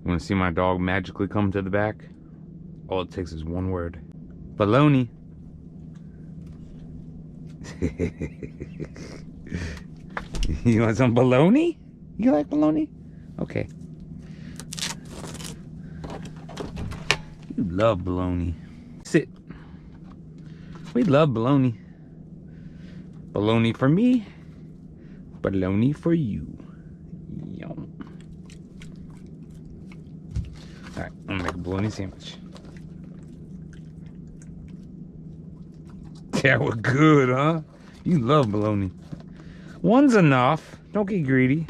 Want to see my dog magically come to the back? All it takes is one word. Baloney. You want some baloney? You like baloney? Okay. You love baloney. Sit. We love baloney. Baloney for me. Baloney for you. Yum. Alright, I'm gonna make a bologna sandwich. That was good, huh? You love bologna. One's enough. Don't get greedy.